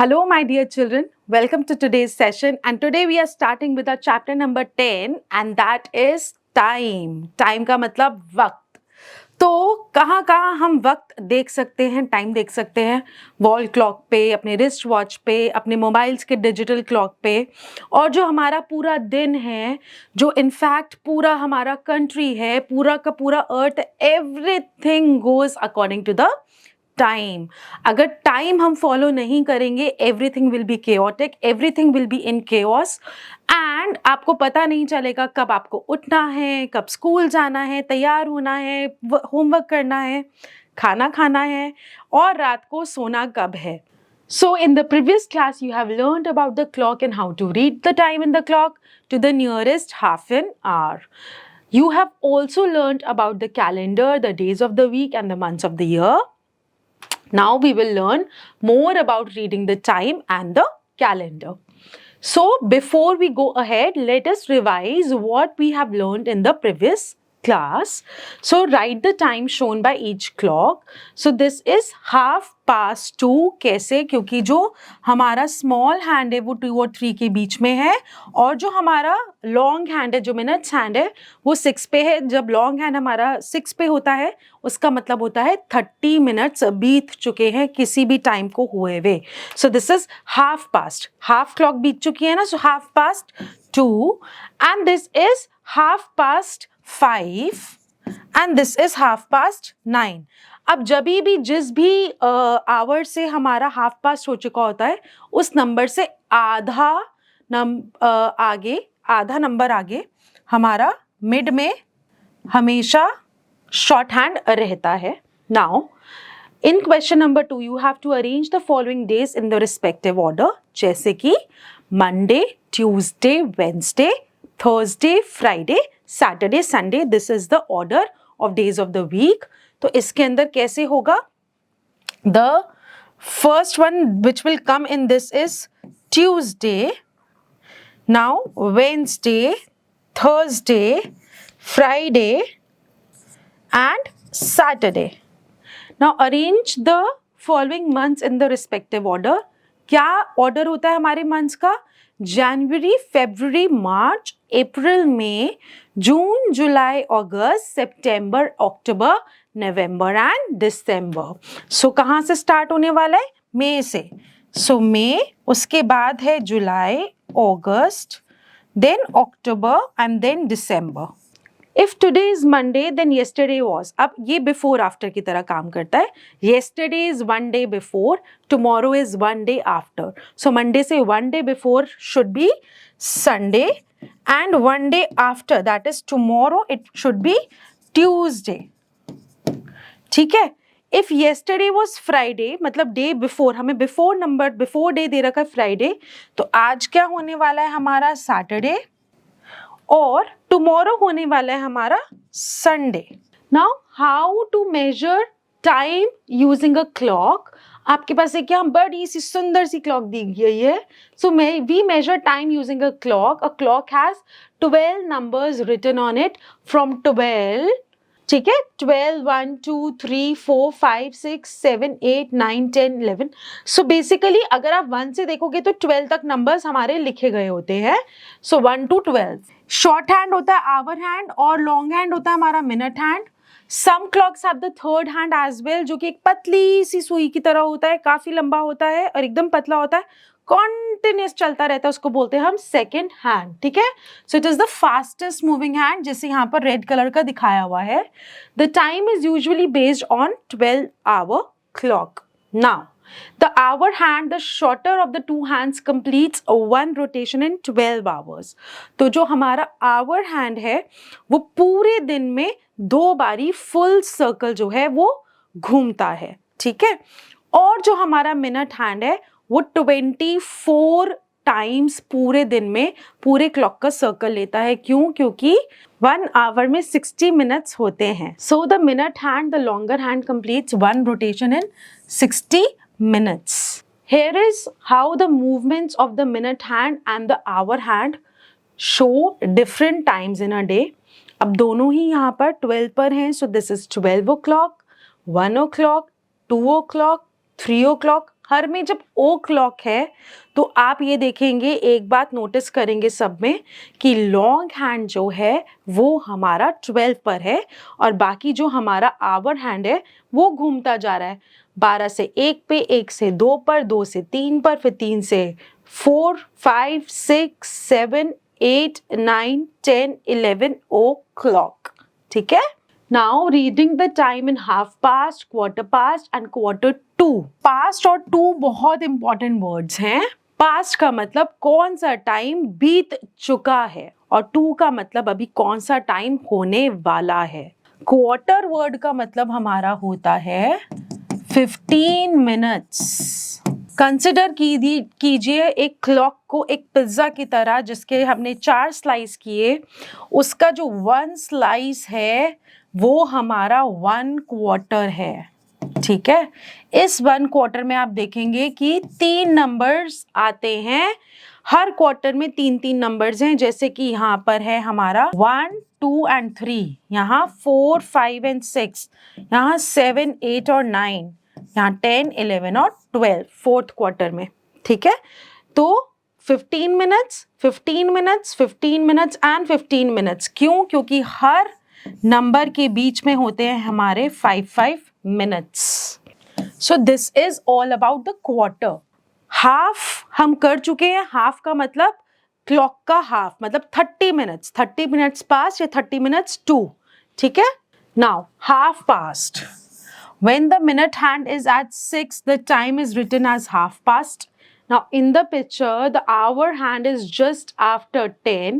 Hello, my dear children. Welcome to today's session. And today we are starting with our chapter number 10, and that is time. Time का मतलब वक्त. तो कहाँ कहाँ हम वक्त देख सकते हैं, टाइम देख सकते हैं? वॉल क्लॉक पे, अपने रिस्ट वॉच पे, अपने मोबाइल्स के डिजिटल क्लॉक पे, और जो हमारा पूरा दिन है, जो इनफैक्ट पूरा हमारा कंट्री है, पूरा का पूरा अर्थ, everything goes according to the time. अगर टाइम हम फॉलो नहीं करेंगे, everything will be chaotic, everything will be in chaos, and आपको पता नहीं चलेगा कब आपको उठना है, कब स्कूल जाना है, तैयार होना है, होमवर्क करना है, खाना खाना है, और रात को सोना कब है. So in the previous class you have learned about the clock and how to read the time in the clock to the nearest half an hour. You have also learned about the calendar, the days of the week and the months of the year. Now we will learn more about reading the time and the calendar. So before we go ahead, let us revise what we have learned in the previous class. So write the time shown by each clock. So this is 2:30. कैसे? क्योंकि जो हमारा small hand है वो 2 और 3 के बीच में है, और जो हमारा लॉन्ग हैंड है, जो मिनट्स हैंड है, वो 6 पे है. जब लॉन्ग हैंड हमारा 6 पे होता है, उसका मतलब होता है 30 मिनट्स बीत चुके हैं किसी भी टाइम को हुए हुए. सो this is half past. Half clock बीत चुकी है ना, so half past 2, and this is half past 5, and this is half past 9. अब जब भी जिस भी आवर से हमारा हाफ पास्ट हो चुका होता है, उस नंबर से आधा नंबर आगे हमारा मिड में हमेशा शॉर्ट हैंड रहता है. Now in question number 2 you have to arrange the following days in the respective order, जैसे कि Monday, Tuesday, Wednesday, Thursday, Friday, Saturday, Sunday. This is the order of days of the week. तो इसके अंदर कैसे होगा? The first one which will come in this is Tuesday, now Wednesday, Thursday, Friday and Saturday. Now arrange the following months in the respective order. क्या order होता है हमारे months का? जनवरी, फरवरी, मार्च, अप्रैल, मई, जून, जुलाई, अगस्त, सितंबर, अक्टूबर, नवंबर एंड दिसंबर. सो कहाँ से start होने वाला है? मई से. सो मई, उसके बाद है जुलाई, अगस्त, then October and then December. If today is Monday, then yesterday was. अब ये before after की तरह काम करता है. Yesterday is one day before, tomorrow is one day after. So Monday से one day before should be Sunday, and one day after, that is tomorrow, it should be Tuesday. ठीक है? If yesterday was Friday, मतलब day before, हमें before number, before day दे रखा है Friday, तो आज क्या होने वाला है हमारा? Saturday. और टुमारो होने वाला है हमारा Sunday. Now how to measure time using a clock. आपके पास एक क्या बड़ी सी सुंदर सी क्लॉक दी गई है. So we measure time using a clock. A clock has 12 numbers written on it from 12. ठीक है, 12, 1, 2, 3, 4, 5, 6, 7, 8, 9, 10, 11. सो बेसिकली अगर आप 1 से देखोगे तो 12 तक नंबर्स हमारे लिखे गए होते हैं. सो 1 to 12. शॉर्ट हैंड होता है आवर हैंड, और लॉन्ग हैंड होता है हमारा minute hand. Some clocks have the third hand as well, जो कि एक पतली सी सुई की तरह होता है, काफी लंबा होता है और एकदम पतला होता है, कॉन्टिन्यूस चलता रहता है, उसको बोलते हैं हम सेकेंड हैंड. ठीक है, so it is the fastest moving hand, जैसे यहाँ पर रेड कलर का दिखाया हुआ है. The time is usually based on 12 hour clock. Now the hour hand, the shorter of the two hands, completes one rotation in 12 hours. तो जो हमारा hour hand है वो पूरे दिन में 2 बारी full circle जो है वो घूमता है. ठीक है, और जो हमारा minute hand है वो 24 टाइम्स पूरे दिन में पूरे क्लॉक का सर्कल लेता है. क्यों? क्योंकि 1 आवर में 60 मिनट्स होते हैं. So the minute hand, the longer hand, completes one rotation in 60 minutes. Here is how the movements of the minute hand and the hour hand show different times in a day. अब दोनों ही यहाँ पर 12 पर हैं, so this is 12 o'clock, 1 o'clock, 2 o'clock, 3 o'clock. हर में जब ओ clock है तो आप ये देखेंगे, एक बात नोटिस करेंगे सब में कि लॉन्ग हैंड जो है वो हमारा 12 पर है और बाकी जो हमारा आवर हैंड है वो घूमता जा रहा है 12 से 1 पे, 1 से 2 पर, 2 से 3 पर, फिर 3 से 4, 5, 6, 7, 8, 9, 10, 11 ओ क्लॉक। ठीक है। Now reading the time in half past, quarter past and quarter to. Past और to बहुत important words हैं। Past का मतलब कौन सा टाइम बीत चुका है और to का मतलब अभी कौन सा टाइम होने वाला है। Quarter word का मतलब हमारा होता है 15 minutes। कंसिडर कीजिए एक क्लॉक को एक पिज्जा की तरह जिसके हमने 4 स्लाइस किए, उसका जो 1 स्लाइस है वो हमारा 1 क्वार्टर है। ठीक है। इस 1 क्वार्टर में आप देखेंगे कि 3 नंबर्स आते हैं, हर क्वार्टर में 3-3 नंबर्स हैं, जैसे कि यहाँ पर है हमारा 1, 2 and 3, यहाँ 4, 5 and 6, यहाँ 7, 8 और 9, यहाँ 10, 11 और 12 फोर्थ क्वार्टर में। ठीक है। तो 15 minutes, 15 minutes, 15 minutes and 15 minutes. क्यों? क्योंकि हर नंबर के बीच में होते हैं हमारे 5-5 minutes. So this is all about the quarter. Half हम कर चुके हैं। हाफ का मतलब क्लॉक का हाफ, मतलब 30 मिनट्स, 30 मिनट्स पास्ट या 30 मिनट्स टू। ठीक है। Now half past. When the minute hand is at 6, the time is written as half past. Now in the picture, the hour hand is just after 10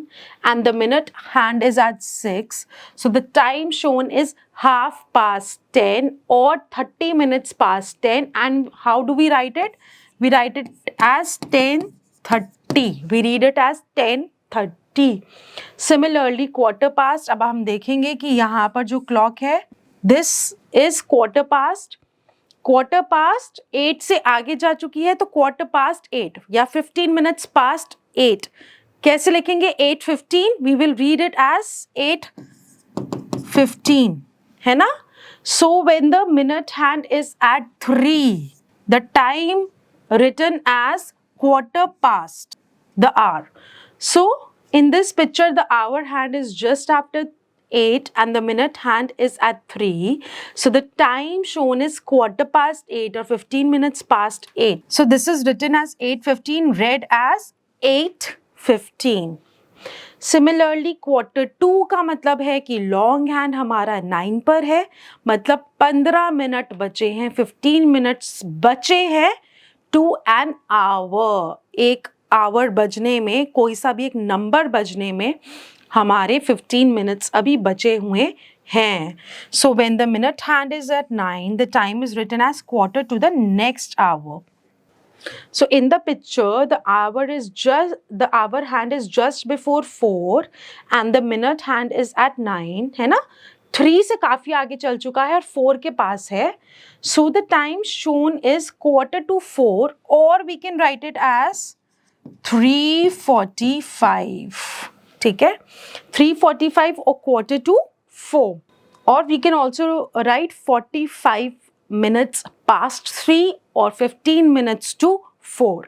and the minute hand is at 6. So the time shown is half past 10 or 30 minutes past 10. And how do we write it? We write it as 10:30. We read it as 10:30. Similarly, quarter past, अब हम देखेंगे कि यहाँ पर जो clock है, this is quarter past. Quarter past 8 से आगे जा चुकी है तो क्वार्टर पास्ट 8 या 15 मिनट्स पास्ट 8। कैसे लिखेंगे? 8:15। We will read it as 8:15, है ना। So when the minute hand is at 3, the time written as quarter past the hour. So in this picture the hour hand is just after 8 and the minute hand is at 3. So the time shown is quarter past 8 or 15 minutes past 8. So this is written as 8:15, read as 8:15. Similarly, quarter 2 का मतलब है कि long hand हमारा 9 पर है, मतलब 15 minute बचे हैं, 15 मिनट्स बचे हैं टू एन आवर। एक आवर बजने में, कोई सा भी एक नंबर बजने में हमारे 15 मिनट्स अभी बचे हुए हैं। So when the minute hand is at 9, the time is written as quarter to the next hour. So in the picture, the hour hand is just before 4 and the minute hand is at 9, है ना। 3 से काफी आगे चल चुका है और 4 के पास है. So the time shown is quarter to 4, or we can write it as 3:45. ठीक है, 3:45 or quarter to 4. Or we can also write 45 minutes past 3 or 15 minutes to 4.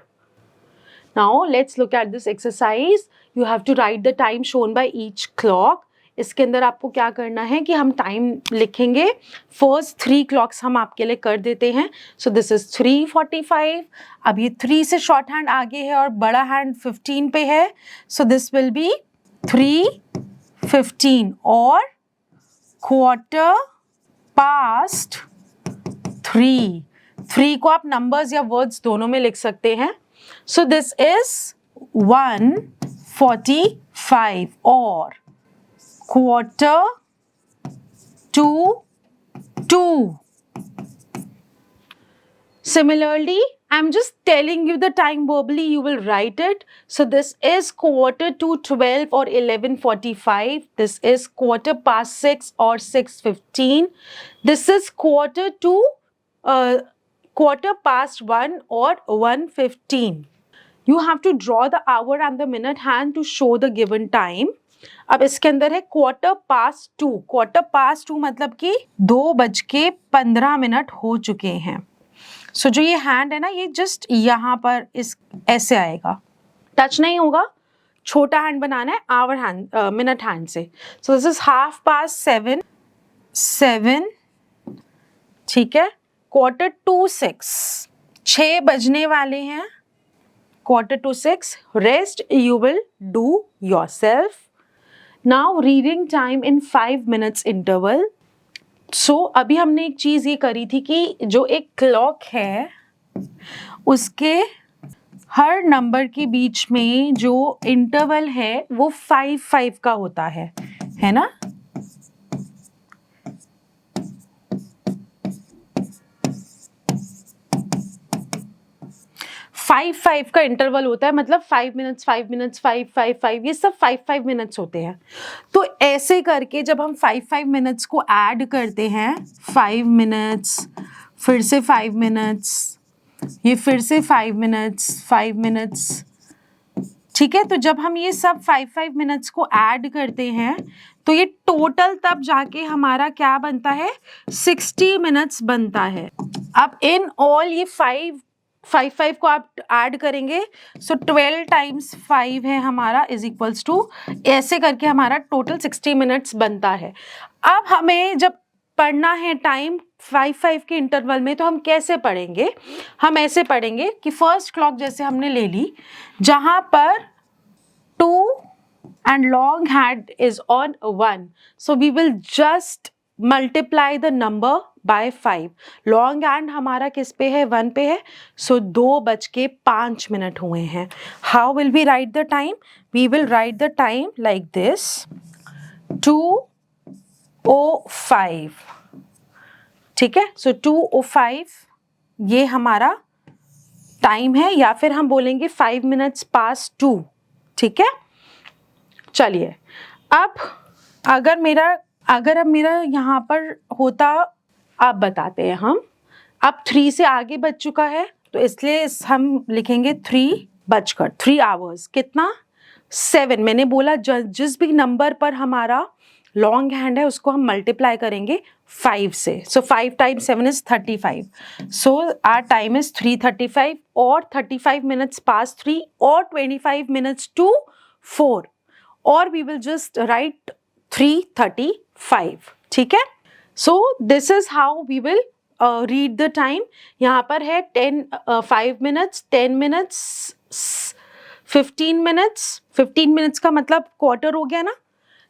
Now let's look at this exercise. You have to write the time shown by each clock. इसके अंदर आपको क्या करना है कि हम टाइम लिखेंगे. फर्स्ट 3 क्लॉक्स हम आपके लिए कर देते हैं. सो दिस इज 3:45. अब ये 3 से शॉर्ट हैंड आगे है और बड़ा हैंड 15 पे है. सो दिस विल बी 3:15 और क्वार्टर पास्ट 3. 3 को आप नंबर्स या वर्ड्स दोनों में लिख सकते हैं. सो दिस इज 1:45 और quarter to 2. Similarly, I'm just telling you the time verbally, you will write it. So this is quarter to 12 or 11:45. This is quarter past 6 or 6:15. This is quarter past 1 or 1:15. You have to draw the hour and the minute hand to show the given time. अब इसके अंदर है quarter past 2. Quarter past 2 मतलब कि 2:15 हो चुके हैं. सो जो ये हैंड है ना, ये जस्ट यहाँ पर इस ऐसे आएगा, टच नहीं होगा, छोटा हैंड बनाना है आवर हैंड, मिनट हैंड से। सो दिस इज 7:30, 7, ठीक है, 5:45, 6 बजने वाले हैं, 5:45, rest you will do yourself. Now reading time in 5 minutes interval. So अभी हमने एक चीज ये करी थी कि जो एक क्लॉक है उसके हर नंबर के बीच में जो इंटरवल है वो 5-5 का होता है ना। 5-5 का इंटरवल होता है, मतलब 5 minutes 5 minutes 5-5-5, ये सब 5-5 minutes होते हैं। तो ऐसे करके जब हम 5-5 minutes को ऐड करते हैं, 5 minutes, फिर से 5 minutes, ये फिर से 5 minutes, 5 minutes, ठीक है। तो जब हम ये सब 5-5 minutes को ऐड करते हैं तो ये टोटल तब जाके हमारा क्या बनता है, 60 minutes बनता है। अब इन ऑल ये 5 को आप ऐड करेंगे, सो 12 times 5 है हमारा इज इक्वल्स टू, ऐसे करके हमारा टोटल 60 minutes बनता है। अब हमें जब पढ़ना है टाइम 5-5 के इंटरवल में, तो हम कैसे पढ़ेंगे, हम ऐसे पढ़ेंगे कि फर्स्ट क्लॉक जैसे हमने ले ली, जहां पर 2 and long hand is on 1, so we will just multiply the number by 5. Long hand हमारा किस पे है, 1 पे है, सो 2:05 हुए हैं। How will we write the time, we will write the time like this, 2:05, ठीक है। सो 2:05 ये हमारा टाइम है, या फिर हम बोलेंगे 5 minutes past 2, ठीक है। चलिए अब अगर अब मेरा यहाँ पर होता, अब बताते हैं हम, अब 3 से आगे बज चुका है, तो इसलिए हम लिखेंगे 3 hours, कितना, 7। मैंने बोला जिस भी नंबर पर हमारा लॉन्ग हैंड है उसको हम मल्टीप्लाई करेंगे 5 से, so 5 times 7 is 35, so our time is 3:35 और 35 minutes past 3 और 25 minutes to 4, और वी विल जस्ट राइट 3:35, ठीक है। So this is how we will read the time. यहाँ पर है 5 minutes, 10 minutes, 15 minutes, 15 minutes का मतलब क्वार्टर हो गया ना,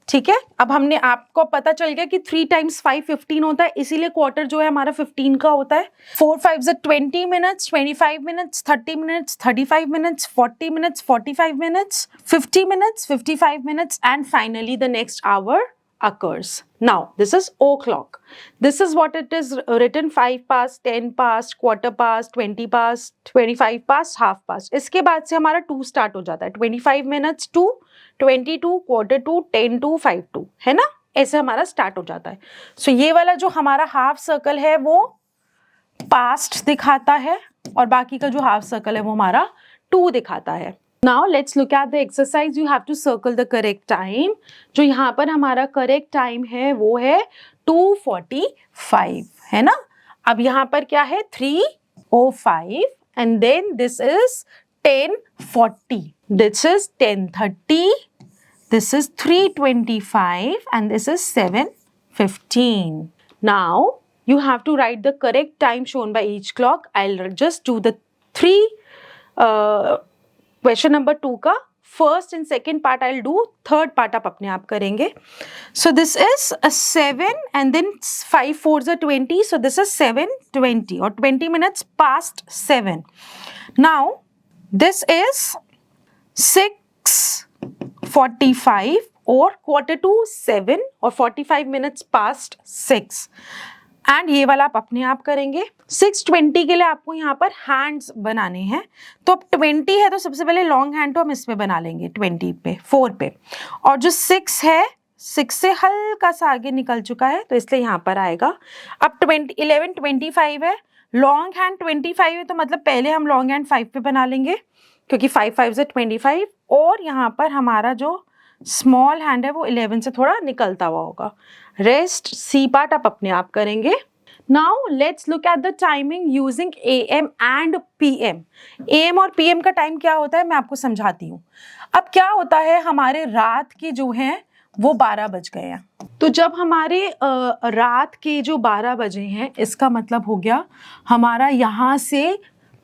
ठीक है। अब हमने, आपको पता चल गया कि 3 times 5 15 होता है, इसीलिए क्वार्टर जो है हमारा 15 का होता है। 4 5 20 minutes, 25 minutes, 30 minutes, 35 minutes, 40 minutes, 45 minutes, 50 minutes, 55 minutes, and finally the next hour occurs. Now this is o'clock. This is what it is written, 5 past, 10 past, quarter past, 20 past, 25 past, half past. इसके बाद से हमारा 2 start हो जाता है, 25 minutes to 22, quarter to, 10 to, 5 to, है ना, ऐसे हमारा स्टार्ट हो जाता है। सो ये वाला जो हमारा हाफ सर्कल है वो पास्ट दिखाता है, और बाकी का जो हाफ सर्कल है वो हमारा 2 दिखाता है। Now let's look at the exercise, you have to circle the correct time. जो यहाँ पर हमारा करेक्ट टाइम है वो है 2:45, है ना। अब यहाँ पर क्या है, 3:05, and then this is 10:40, this is 10:30, this is 3:25, and this is 7:15. Now you have to write the correct time shown by each clock. I'll just do the 3 question number 2 का first and second part I'll do, third part आप अपने आप करेंगे। So this is a 7 and then 5 4s are 20, so this is 7:20 or 20 minutes past 7. Now this is 6:45 or quarter to 7 or 45 minutes past 6, and ये वाला आप अपने आप करेंगे। 6:20 के लिए आपको यहाँ पर हैंड्स बनाने हैं, तो अब 20 है तो सबसे पहले लॉन्ग हैंड तो हम इसमें बना लेंगे 20 पे, 4 पे, और जो 6 है 6 से हल्का सा आगे निकल चुका है तो इसलिए यहाँ पर आएगा। अब 11:25 है, लॉन्ग हैंड 25 है तो मतलब पहले हम लॉन्ग हैंड 5 पे बना लेंगे, क्योंकि 5 5 से 25, और यहाँ पर हमारा जो स्मॉल हैंड है वो 11 से थोड़ा निकलता हुआ होगा। रेस्ट सी पार्ट आप अपने आप करेंगे। Now let's look at the timing using AM and PM. AM और PM का टाइम क्या होता है मैं आपको समझाती हूँ. अब क्या होता है, हमारे रात के जो हैं वो 12 बज गए हैं. तो जब हमारे रात के जो 12 बजे हैं, इसका मतलब हो गया हमारा यहाँ से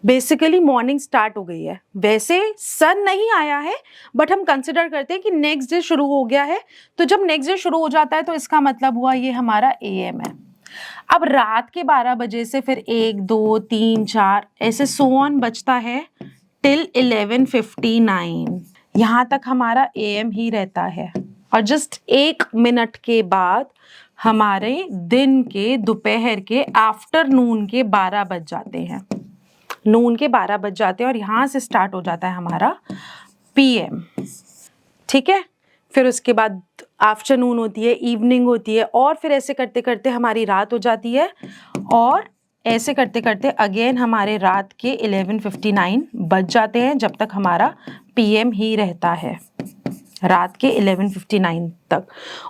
बेसिकली मॉर्निंग स्टार्ट हो गई है. वैसे सन नहीं आया है, बट हम कंसिडर करते हैं कि नेक्स्ट डे शुरू हो गया है. तो जब नेक्स्ट डे शुरू हो जाता है तो इसका मतलब हुआ ये हमारा AM है. अब रात के 12 बजे से फिर 1, 2, 3, 4 ऐसे सो ऑन बचता है टिल 11:59. यहाँ तक हमारा AM ही रहता है. और जस्ट 1 मिनट के बाद हमारे दिन के, दोपहर के, आफ्टरनून के 12 बज जाते हैं. नून के 12 बज जाते हैं और यहाँ से स्टार्ट हो जाता है हमारा PM. ठीक है. फिर उसके बाद आफ्टरनून होती है, इवनिंग होती है, और फिर ऐसे करते करते हमारी रात हो जाती है. और ऐसे करते करते अगेन हमारे रात के 11:59 बज जाते हैं, जब तक हमारा PM ही रहता है, रात के 11:59 तक.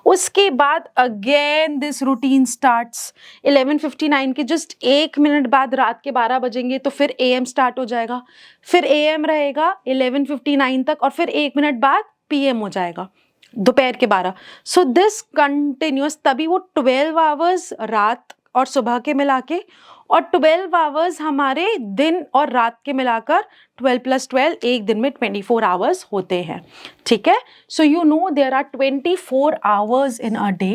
उसके बाद अगेन दिस रूटीन स्टार्ट्स. 11:59 के जस्ट 1 मिनट बाद रात के 12 बजेंगे तो फिर AM स्टार्ट हो जाएगा. फिर AM रहेगा 11:59 तक और फिर 1 मिनट बाद PM हो जाएगा, दोपहर के 12. So this continuous. तभी वो 12 आवर्स रात और सुबह के मिला के, और 12 आवर्स हमारे दिन और रात के मिलाकर 12 + 12 एक दिन में 24 आवर्स होते हैं. ठीक है. So you know there are 24 hours in a day,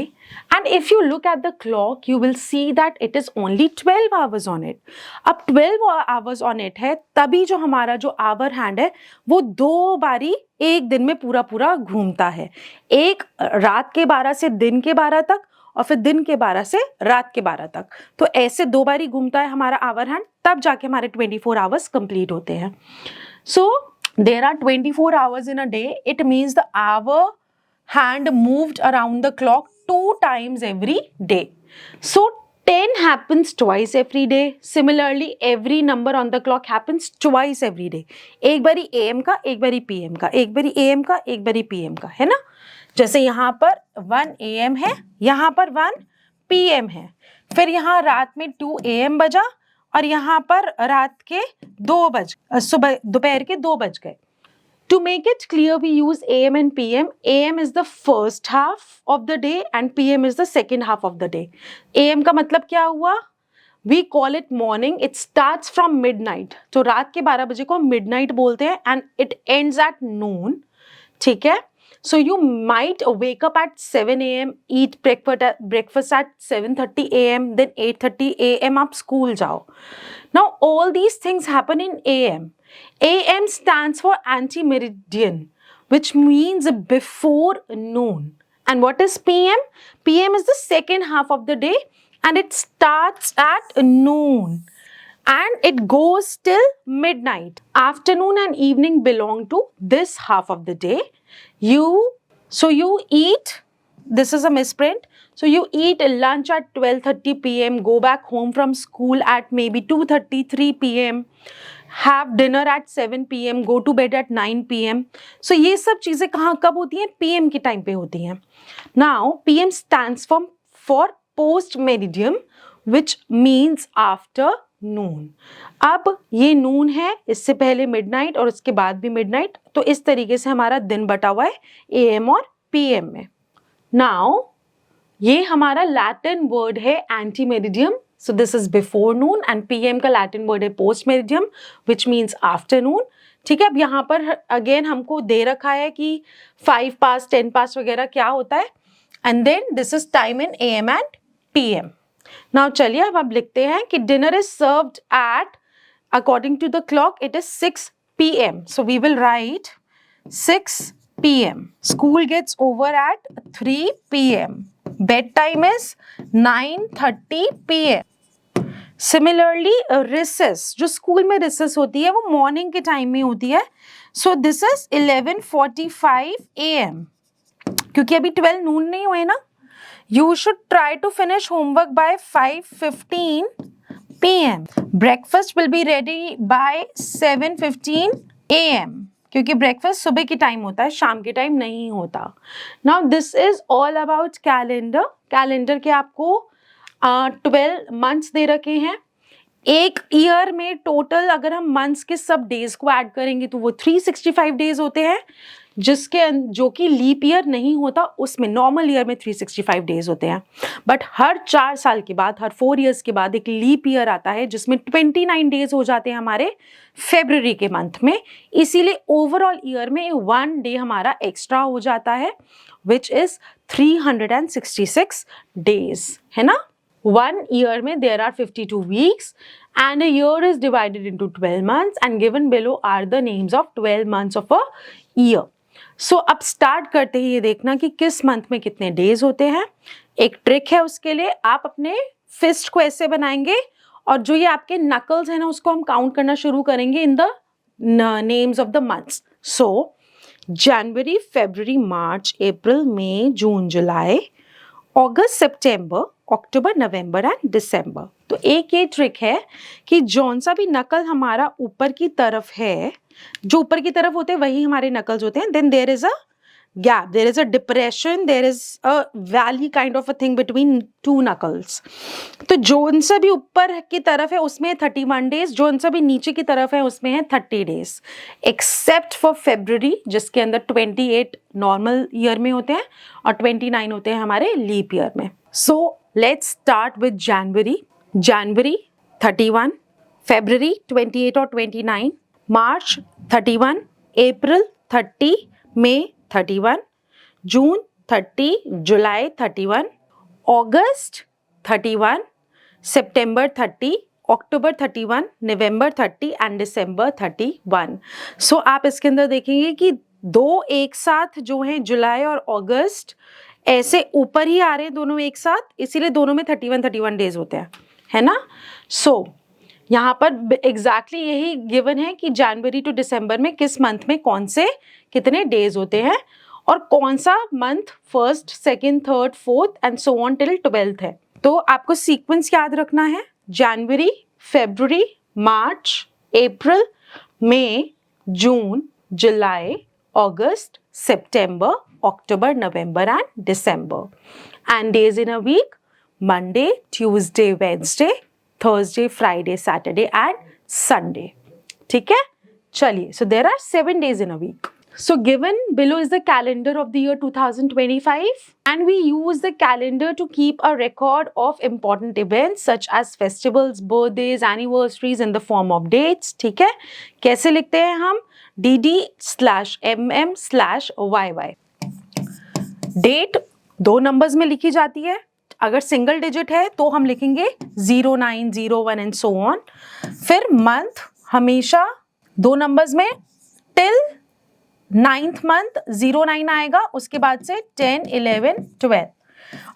and if you look at the clock you will see that it is only 12 hours on it. अब 12 आवर्स ऑन इट है, तभी जो हमारा जो आवर हैंड है वो 2 बारी एक दिन में पूरा पूरा घूमता है. एक रात के 12 से दिन के 12 तक, और फिर दिन के 12 से रात के 12 तक. तो ऐसे 2 बारी घूमता है हमारा आवर हैंड, तब जाके हमारे 24 आवर्स कंप्लीट होते हैं. So there are 24 hours in a day. It means the hour hand moved around the clock 2 times every day. So 10 happens twice every day. Similarly, every number on the clock happens twice every day. एक बारी AM का, एक बारी PM का, एक बारी AM का, एक बारी PM का, है ना. जैसे यहाँ पर 1 AM है, यहाँ पर 1 PM है. फिर यहाँ रात में 2 AM बजा, और यहाँ पर रात के 2 बज, सुबह दोपहर के 2 बज गए. To make it clear, we use AM and PM. AM is the first half of the day and PM is the second half of the day. AM का मतलब क्या हुआ? We call it morning. It starts from midnight. तो रात के 12 बजे को हम midnight बोलते हैं and it ends at noon. ठीक है? So you might wake up at 7 AM, eat breakfast at 7:30 AM, then 8:30 AM आप school जाओ. Now all these things happen in AM. AM stands for anti-meridian, which means before noon. And what is PM? PM is the second half of the day and it starts at noon and it goes till midnight. Afternoon and evening belong to this half of the day. So you eat, this is a misprint. So you eat lunch at 12:30 PM, go back home from school at maybe 2:30, 3 PM. Have dinner at 7 PM, go to bed at 9 PM. So ये सब चीज़ें कहाँ कब होती हैं? PM की time पे होती हैं. Now PM stands for post meridian, which means after noon. अब ये noon है, इससे पहले midnight और उसके बाद भी midnight. तो इस तरीके से हमारा दिन बटा हुआ है AM और PM में. Now ये हमारा Latin word है anti-meridian. So this is before noon and PM का Latin word है post meridian, which means afternoon. ठीक है. अब यहाँ पर again हमको दे रखा है कि 5 past, 10 past वगैरह क्या होता है. And then this is time in AM and PM. Now चलिए अब आप लिखते हैं कि dinner is served at, according to the clock, it is 6 PM. So we will write 6 PM. School gets over at 3 PM. Bedtime is 9:30 PM. Similarly, recess, जो school में recess होती है वो मॉर्निंग के टाइम में होती है. So this is 11:45 AM. क्योंकि अभी 12 नून नहीं हुए ना. You should try to finish homework by 5:15 PM. Breakfast will be ready by 7:15 AM. क्योंकि ब्रेकफास्ट सुबह के टाइम होता है, शाम के टाइम नहीं होता. Now this is all about calendar. Calendar के आपको 12 मंथ्स दे रखे हैं। एक ईयर में टोटल अगर हम मंथ्स के सब डेज को ऐड करेंगे तो वो 365 डेज होते हैं, जो कि लीप ईयर नहीं होता, उसमें नॉर्मल ईयर में 365 डेज होते हैं। बट हर 4 साल के बाद, हर 4 ईयर्स के बाद एक लीप ईयर आता है जिसमें 29 डेज हो जाते हैं हमारे फेब्रुअरी के मंथ में। इसीलिए ओवरऑल ईयर में 1 डे हमारा एक्स्ट्रा हो जाता है, विच इज 366 डेज, है ना। 1 year में there are 52 weeks and a year is divided into 12 months and given below are the names of 12 months of a year. So अब स्टार्ट करते हैं ये देखना कि किस मंथ में कितने डेज होते हैं। एक ट्रिक है उसके लिए, आप अपने फिस्ट को ऐसे बनाएंगे और जो ये आपके नकल्स है ना उसको हम काउंट करना शुरू करेंगे in the names of the months. So January, February, March, April, May, June, July, August, September, October, November and December. तो एक ये ट्रिक है कि जौन सा भी नकल हमारा ऊपर की तरफ है, जो ऊपर की तरफ होते हैं वही हमारे नकल्स होते हैं। Then there is a gap, there is a depression, there is a valley kind of a thing between two knuckles. तो जौन सा भी ऊपर की तरफ है उसमें 31 डेज, जौन सा भी नीचे की तरफ है उसमें है 30 डेज, एक्सेप्ट फॉर फेब्रुअरी जिसके अंदर 28 नॉर्मल ईयर में होते हैं और 29 होते हैं हमारे लीप ईयर में। So let's start with January. January 31, February 28 और 29, मार्च 31, अप्रैल 30, मई 31, जून 30, जुलाई 31, अगस्त 31, सितंबर 30, अक्टूबर 31, नवंबर 30 एंड दिसंबर 31। सो आप इसके अंदर देखेंगे कि दो एक साथ जो हैं जुलाई और अगस्त ऐसे ऊपर ही आ रहे हैं दोनों एक साथ, इसीलिए दोनों में 31 डेज होते हैं, है ना। सो यहाँ पर एग्जैक्टली यही गिवन है कि जनवरी टू दिसंबर में किस मंथ में कौन से कितने डेज होते हैं और कौन सा month first, second, third, fourth and so on till 12th है। तो आपको सीक्वेंस याद रखना है, जनवरी, फेब्रुअरी, मार्च, अप्रैल, मई, जून, जुलाई, अगस्त, सितंबर, October, November and December. And days in a week, Monday, Tuesday, Wednesday, Thursday, Friday, Saturday and Sunday. ठीक है, चलिए, so there are 7 days in a week. So given below is the calendar of the year 2025 and we use the calendar to keep a record of important events such as festivals, birthdays, anniversaries in the form of dates. ठीक है, कैसे लिखते हैं हम? dd/mm/yy। Date 2 numbers में लिखी जाती है, अगर सिंगल डिजिट है तो हम लिखेंगे 09, 01 एंड सो ऑन। फिर मंथ हमेशा 2 नंबर्स में टिल 9th मंथ 09 आएगा, उसके बाद से 10, 11, 12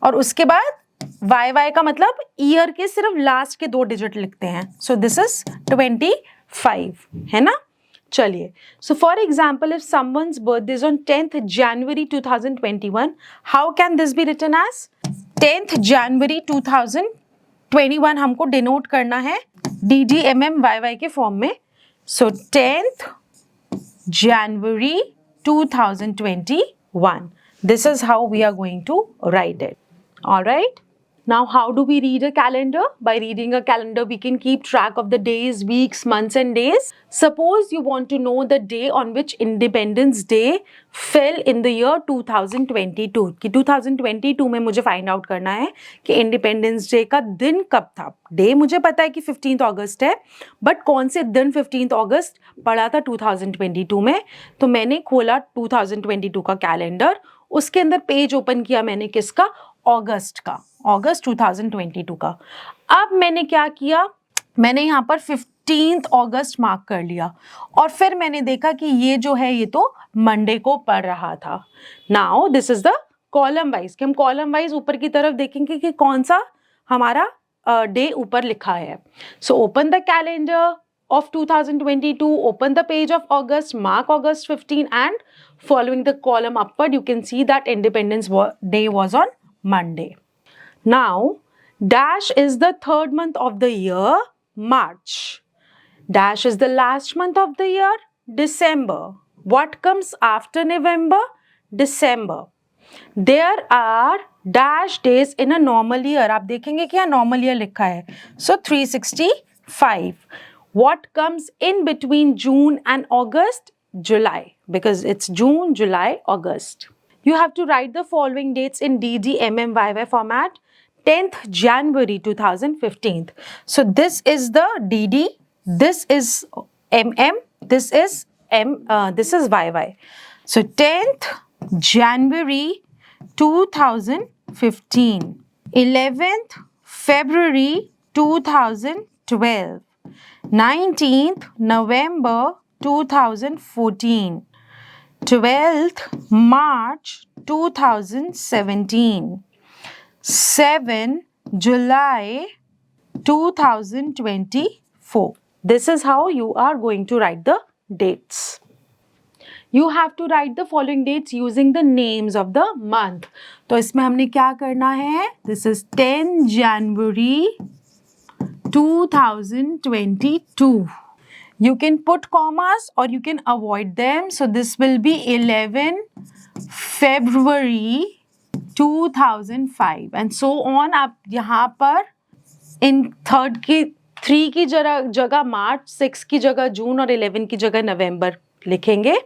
और उसके बाद YY का मतलब ईयर के सिर्फ लास्ट के 2 डिजिट लिखते हैं। सो दिस इज 25, है ना। चलिए, so for example if someone's birthday is on 10th January 2021, how can this be written as? 10th January 2021 हमको डिनोट करना है DDMMYY के फॉर्म में। so 10th January 2021, this is how we are going to write it. All right. Now, how do we read a calendar? By reading a calendar, we can keep track of the days, weeks, months and days. Suppose you want to know the day on which Independence Day fell in the year 2022. कि 2022 में मुझे find out करना है कि Independence Day का दिन कब था। Day मुझे पता है कि 15th अगस्त है, but कौन से दिन 15th अगस्त पड़ा था 2022 में। तो मैंने खोला 2022 का कैलेंडर, उसके अंदर पेज ओपन किया मैंने किसका? अगस्त का, अगस्त 2022 का। अब मैंने क्या किया, मैंने यहाँ पर 15th अगस्त मार्क कर लिया और फिर मैंने देखा कि ये जो है ये तो मंडे को पड़ रहा था। Now this is the column wise, कि हम कॉलम वाइज ऊपर की तरफ देखेंगे कि कौन सा हमारा डे ऊपर लिखा है। So open the calendar of 2022, open the page of August, mark August 15 and following the column upward you can see that Independence Day was on Monday. Now dash is the 3rd month of the year, March. Dash is the last month of the year, December. What comes after November? December. There are dash days in a normal year, आप देखेंगे कि यहाँ normal year लिखा है, सो 365. What comes in between June and August? July, because it's June, July, August. You have to write the following dates in DDMMYY format. 10th January 2015. So this is the DD, this is MM, this is this is YY. So 10th January 2015. 11th February 2012. 19th November 2014. 12th March 2017. 7 July 2024. This is how you are going to write the dates. You have to write the following dates using the names of the month. तो इसमें हमने क्या करना है? This is 10 January 2022. You can put commas or you can avoid them. So this will be 11 February 2005 and so on. आप यहाँ पर in third की 3 की जगह मार्च, 6 की जगह जून और 11 की जगह नवंबर लिखेंगे.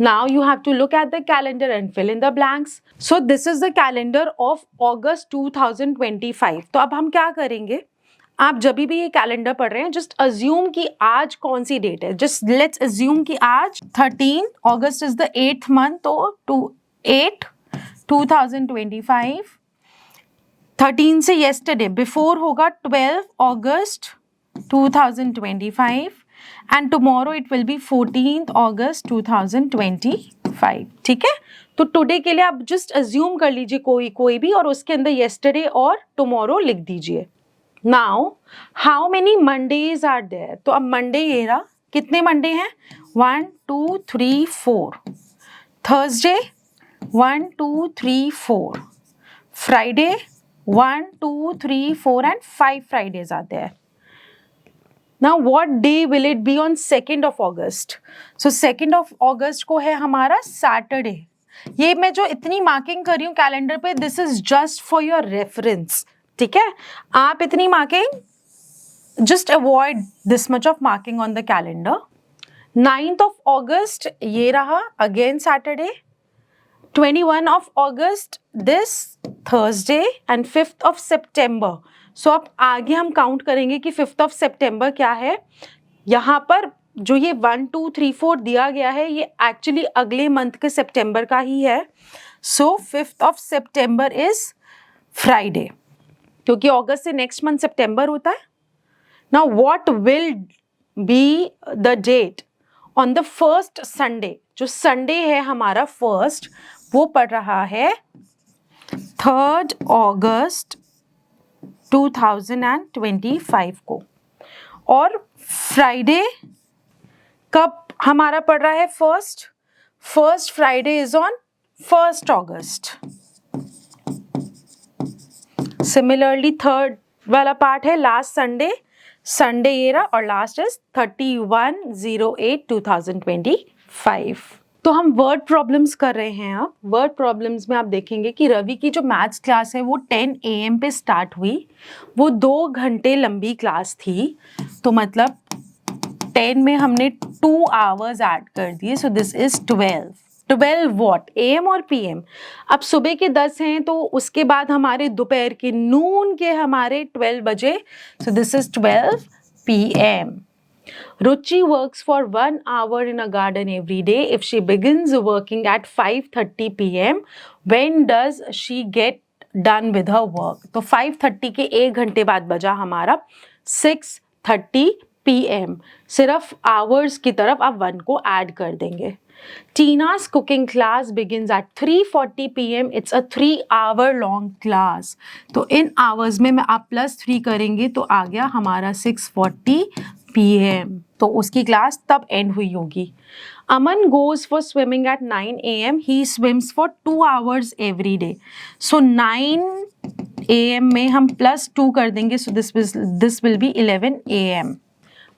Now you have to look at the calendar and fill in the blanks. So this is the calendar of August 2025. तो अब हम क्या करेंगे? आप जब भी ये कैलेंडर पढ़ रहे हैं जस्ट अज्यूम कि आज कौन सी डेट है. जस्ट लेट्स अज्यूम कि आज 13 अगस्त इज द 8th मंथ, तो 8/2025. 13 से yesterday बिफोर होगा 12 अगस्त 2025 and tomorrow it will be 14th अगस्त 2025. ठीक है, तो टुडे के लिए आप जस्ट अज्यूम कर लीजिए कोई भी और उसके अंदर yesterday और टुमारो लिख दीजिए. Now, how many Mondays are there? तो अब मंडे ये रहा, कितने मंडे हैं? 1 2 3 4. Thursday 1 2 3 4. Friday 1 2 3 4 and 5 Fridays are there. Now, what day will it be on 2nd of August? So 2nd of August को है हमारा सैटरडे. ये मैं जो इतनी मार्किंग कर रही हूँ कैलेंडर पे, this is just for your reference. ठीक है, आप इतनी marking just avoid this much of marking on the calendar. 9th of August ये रहा, again Saturday. 21 of August this Thursday and 5th of September. सो अब आगे हम काउंट करेंगे कि 5th of September क्या है. यहाँ पर जो ये 1 2 3 4 दिया गया है ये एक्चुअली अगले मंथ के सितंबर का ही है. So 5th of September is Friday, क्योंकि अगस्त से नेक्स्ट मंथ सितंबर होता है. Now what will be the date on the first Sunday? जो संडे है हमारा फर्स्ट, वो पड़ रहा है 3rd अगस्त 2025 को. और फ्राइडे कब हमारा पड़ रहा है? First Friday is on 1st August. Similarly third वाला पार्ट है लास्ट संडे ये रहा और लास्ट इज 31/08/2025. तो हम वर्ड प्रॉब्लम्स कर रहे हैं. अब वर्ड प्रॉब्लम्स में आप देखेंगे कि रवि की जो मैथ्स क्लास है वो 10 AM पे स्टार्ट हुई. वो 2 घंटे लंबी क्लास थी, तो मतलब 10 में हमने 2 hours ऐड कर दिए. सो दिस इज 12 वॉट, AM और PM. अब सुबह के 10 हैं तो उसके बाद हमारे दोपहर के नून के हमारे 12 बजे. सो this is 12 PM. Ruchi works for 1 hour in a garden every day. If she begins working at 5:30 PM, when does she get done with her work? तो 5:30 के 1 घंटे बाद बजा हमारा 6:30 PM. सिर्फ आवर्स की तरफ आप 1 को ऐड कर देंगे. Tina's cooking class begins at 3:40 PM. It's a 3-hour long class. तो इन hours में मैं आप +3 करेंगे तो आ गया हमारा 6:40 PM. तो उसकी क्लास तब एंड हुई होगी. Aman goes for swimming at 9 AM. He swims for 2 hours every day. So 9 AM में हम +2 कर देंगे. So this will be 11 AM.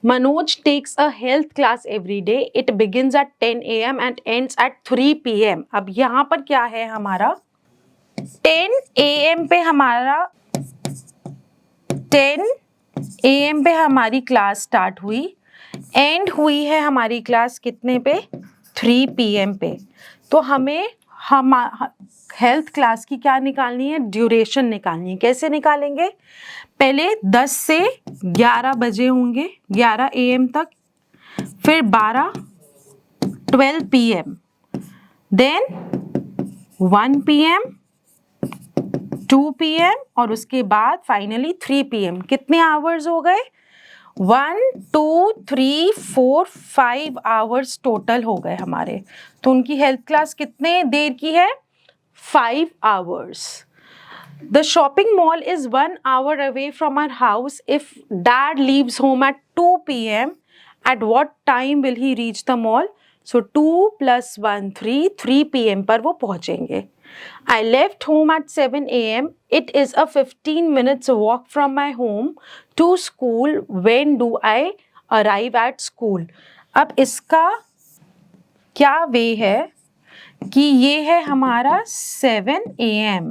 Manoj takes a health class every day. It begins at 10 AM and ends at 3 PM. अब यहाँ पर क्या है हमारा? 10 AM पे हमारा 10 AM पे हमारी क्लास स्टार्ट हुई, एंड हुई है हमारी क्लास कितने पे? 3 PM पे। तो हमें हम हेल्थ क्लास की क्या निकालनी है? ड्यूरेशन निकालनी है। कैसे निकालेंगे? पहले 10 से 11 बजे होंगे, 11 AM तक, फिर 12 PM, देन 1 PM, 2 PM और उसके बाद फाइनली 3 PM। कितने आवर्स हो गए? 1 2 3 4 5 आवर्स टोटल हो गए हमारे। तो उनकी हेल्थ क्लास कितने देर की है? 5 hours. The shopping mall is 1 hour away from our house. If dad leaves home at 2 PM, at what time will he reach the mall? So 2 plus 1 3 PM पर वो पहुंचेंगे। I left home at 7 AM. It is a 15 minutes walk from my home to school. When do I arrive at school? अब इसका क्या वे है कि ये है हमारा 7 AM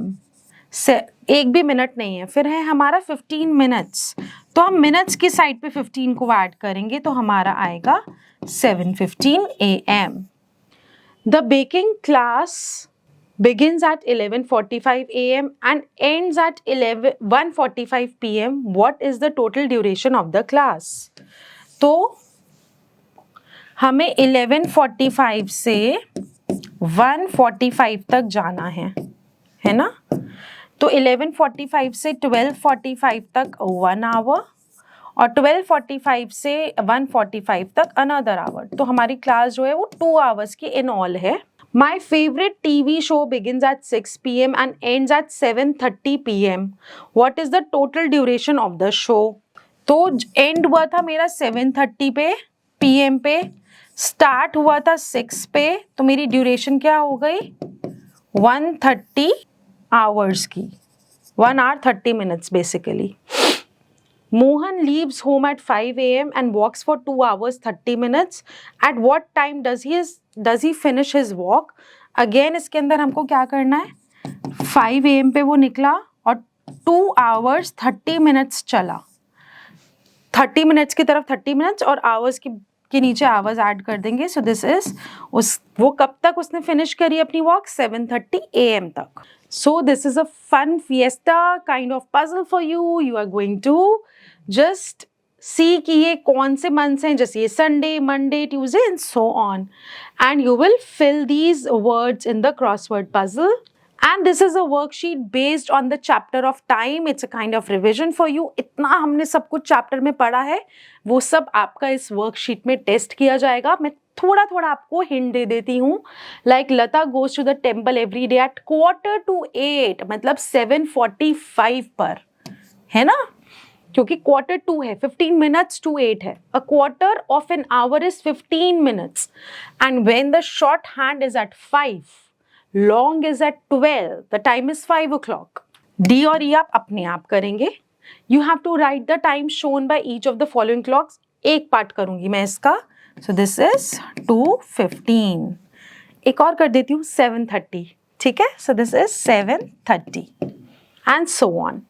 से एक भी मिनट नहीं है, फिर है हमारा 15 मिनट्स। तो हम मिनट्स की साइड पे 15 को ऐड करेंगे तो हमारा आएगा 7:15 AM. The baking class begins at 11:45 AM and ends at 1:45 PM. What is the total duration of the class? तो हमें 11:45 से 1:45 तक जाना है ना? तो 11:45 से 12:45 तक 1 आवर और 12:45 से 1:45 तक अनदर आवर। तो हमारी क्लास जो है वो 2 आवर्स की इन ऑल है। My favourite TV show begins at 6 PM and ends at 7:30 PM. What is the total duration of the show? तो एंड हुआ था मेरा 7:30 पे PM पे, स्टार्ट हुआ था 6 पे, तो मेरी ड्यूरेशन क्या हो गई? 130 आवर्स की, 1 hour 30 minutes basically. Mohan leaves home at 5 AM and walks for 2 hours 30 minutes. At what time does he finish his walk? Again इसके अंदर हमको क्या करना है? 5 AM पे वो निकला और 2 hours 30 minutes चला। 30 मिनट्स की तरफ 30 मिनट्स और आवर्स के नीचे आवर्स ऐड कर देंगे। सो दिस इज वो कब तक उसने फिनिश करी अपनी वॉक? 7:30 AM तक। So this is a fun fiesta kind of puzzle for you. You are going to just see कि ये कौन से मंथ्स हैं, जैसे ये Sunday, Monday, Tuesday and so on, and you will fill these words in the crossword puzzle. And this is a worksheet based on the chapter of time. It's a kind of revision for you. इतना हमने सब कुछ chapter में पढ़ा है, वो सब आपका इस वर्कशीट में टेस्ट किया जाएगा। मैं थोड़ा थोड़ा आपको हिंट दे देती हूँ। Like Lata goes to the temple every day at 7:45, मतलब 7:45 पर, है ना? क्योंकि 7:45 है, 15 minutes to 8 है। A quarter of an hour is 15 minutes. And when the short hand is at 5, long is at 12, the time is 5 o'clock. D और E आप अपने आप करेंगे। You have to write the time shown by each of the following clocks. एक part करूंगी मैं इसका। So this is 2:15. एक और कर देती हूँ 7:30, ठीक है? So this is 7:30 and so on.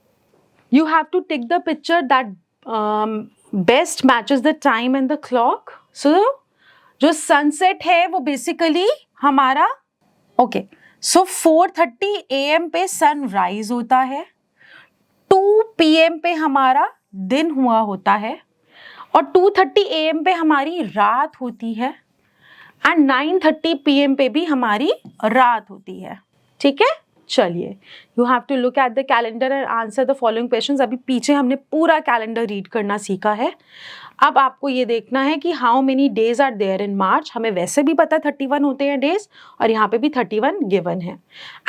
You have to take the picture that best matches the time and the clock. So जो sunset है वो basically हमारा ओके, सो 4:30 AM पे सनराइज होता है, 2 PM पे हमारा दिन हुआ होता है और 2:30 AM पे हमारी रात होती है एंड 9:30 PM पे भी हमारी रात होती है। ठीक है, चलिए, you have to look at the calendar and answer the following questions. अभी पीछे हमने पूरा कैलेंडर रीड करना सीखा है। अब आपको ये देखना है कि how many days are there in March. हमें वैसे भी पता है 31 होते हैं डेज और यहाँ पे भी 31 गिवन है।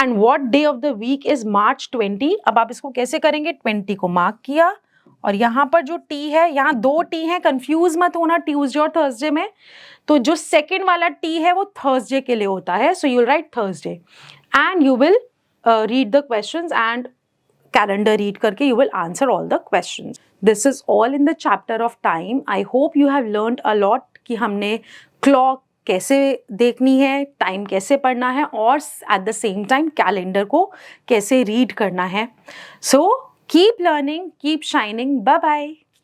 And what day of the week is March 20। अब आप इसको कैसे करेंगे? 20 को मार्क किया और यहाँ पर जो टी है, यहाँ 2 टी है, कंफ्यूज मत होना ट्यूसडे और थर्सडे में। तो जो सेकेंड वाला टी है वो थर्सडे के लिए होता है, so you will write Thursday and you will read the questions and calendar read करके you will answer all the questions. This is all in the chapter of time. I hope you have learned a lot कि हमने clock, कैसे देखनी है, time कैसे पढ़ना है और at the same time calendar को कैसे रीड करना है. So keep learning, keep shining. Bye bye.